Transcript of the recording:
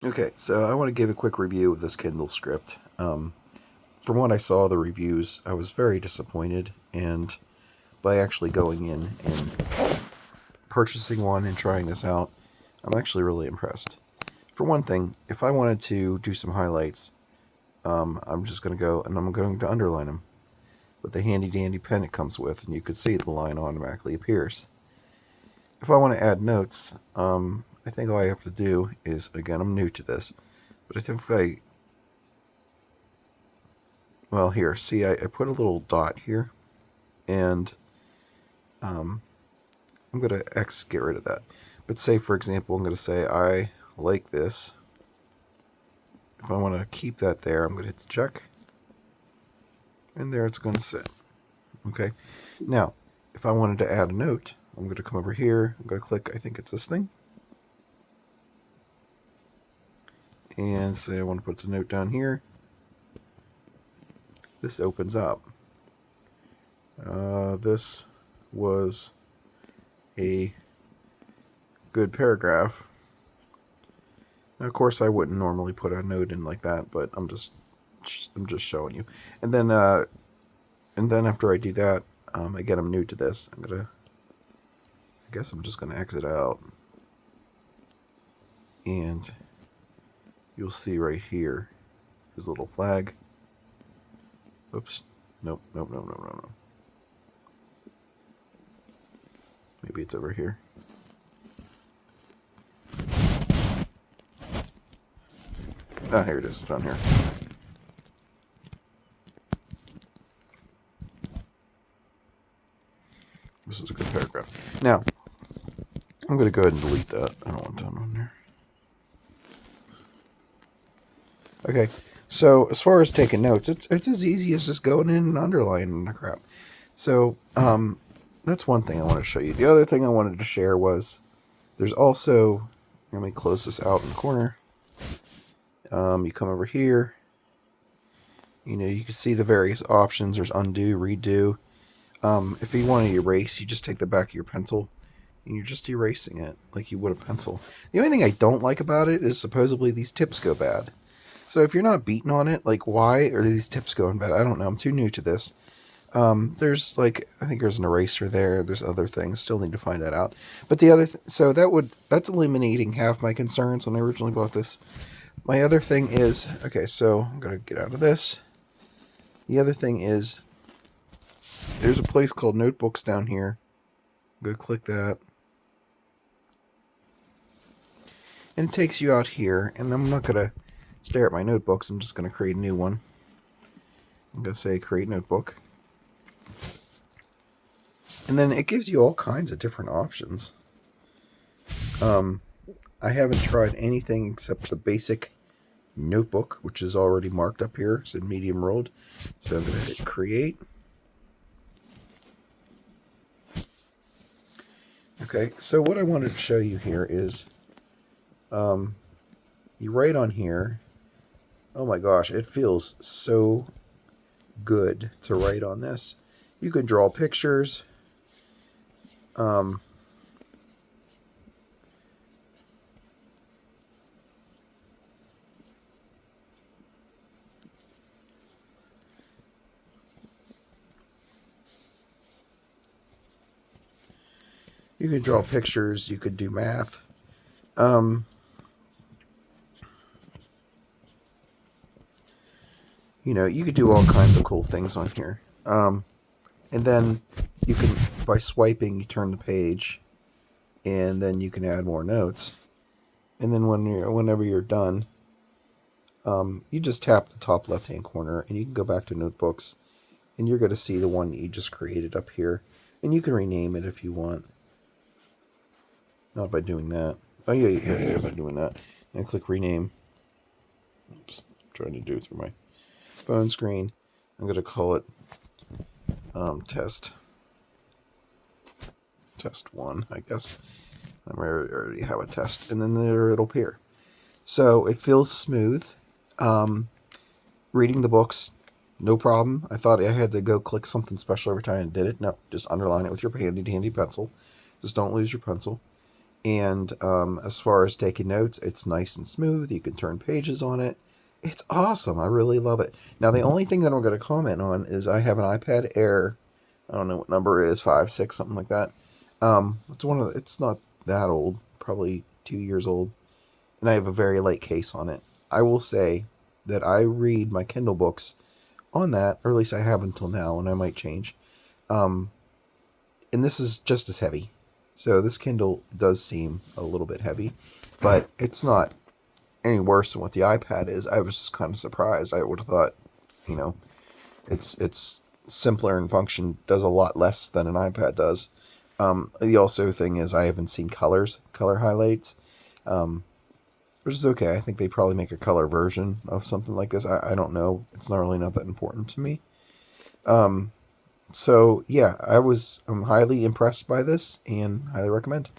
Okay, so I want to give a quick review of this Kindle Script. From what I saw, the reviews, I was very disappointed, and by actually going in and purchasing one and trying this out, I'm actually really impressed. For one thing, if I wanted to do some highlights, I'm just going to go and I'm going to underline them with the handy dandy pen it comes with, and you can see the line automatically appears. If I want to add notes, I think all I have to do is, again, I'm new to this, but I think well, here, see, I put a little dot here, and I'm going to get rid of that. But say, for example, I'm going to say, I like this. If I want to keep that there, I'm going to hit the check, and there it's going to sit. Okay, now, if I wanted to add a note, I'm going to come over here, I'm going to click, I think it's this thing, and say I want to put the note down here. This opens up. This was a good paragraph. Now, of course, I wouldn't normally put a note in like that, but I'm just showing you. And then after I do that, again, I'm new to this. I guess I'm just gonna exit out, and you'll see right here, there's a little flag. Oops. Nope. Maybe it's over here. Ah, here it is. It's down here. This is a good paragraph. Now, I'm going to go ahead and delete that. I don't want that on there. Okay, so as far as taking notes, it's as easy as just going in and underlining the crap. So, that's one thing I want to show you. The other thing I wanted to share was there's also, let me close this out in the corner. You come over here. You know, you can see the various options. There's undo, redo. If you want to erase, you just take the back of your pencil and you're just erasing it like you would a pencil. The only thing I don't like about it is supposedly these tips go bad. So if you're not beaten on it, like, why are these tips going bad? I don't know. I'm too new to this. There's like, I think there's an eraser there. There's other things. Still need to find that out. But the other, so that's eliminating half my concerns when I originally bought this. My other thing is, okay, so I'm gonna get out of this. The other thing is, there's a place called Notebooks down here. Go click that. And it takes you out here, and I'm not gonna stare at my notebooks. I'm just gonna create a new one. I'm gonna say create notebook. And then it gives you all kinds of different options. I haven't tried anything except the basic notebook, which is already marked up here. It's in medium rolled. So I'm going to hit create. Okay, so what I wanted to show you here is you write on here. Oh my gosh, it feels so good to write on this. You can draw pictures. You could draw pictures. You could do math. You know, you could do all kinds of cool things on here. And then you can, by swiping, you turn the page, and then you can add more notes. And then whenever you're done, you just tap the top left-hand corner, and you can go back to Notebooks, and you're going to see the one that you just created up here. And you can rename it if you want. Not by doing that. Oh, yeah, by doing that. And click rename. Oops, I'm trying to do it through my phone screen. I'm going to call it test 1, I guess. I already have a test, and then there it'll appear. So it feels smooth. Reading the books, no problem. I thought I had to go click something special every time I did it. No, just underline it with your handy pencil. Just don't lose your pencil. And as far as taking notes, it's nice and smooth. You can turn pages on it. It's awesome. I really love it. Now, the only thing that I'm going to comment on is I have an iPad Air. I don't know what number it is, 5, 6, something like that. It's not that old, probably 2 years old, and I have a very light case on it. I will say that I read my Kindle books on that, or at least I have until now, and I might change. Um, and this is just as heavy. So this Kindle does seem a little bit heavy, but it's not any worse than what the iPad is. I was just kind of surprised. I would have thought, you know, it's simpler in function, does a lot less than an iPad does. The also thing is I haven't seen color highlights, um, which is okay. I think they probably make a color version of something like this. I don't know. It's not really not that important to me. Um, so yeah, I'm highly impressed by this and highly recommend.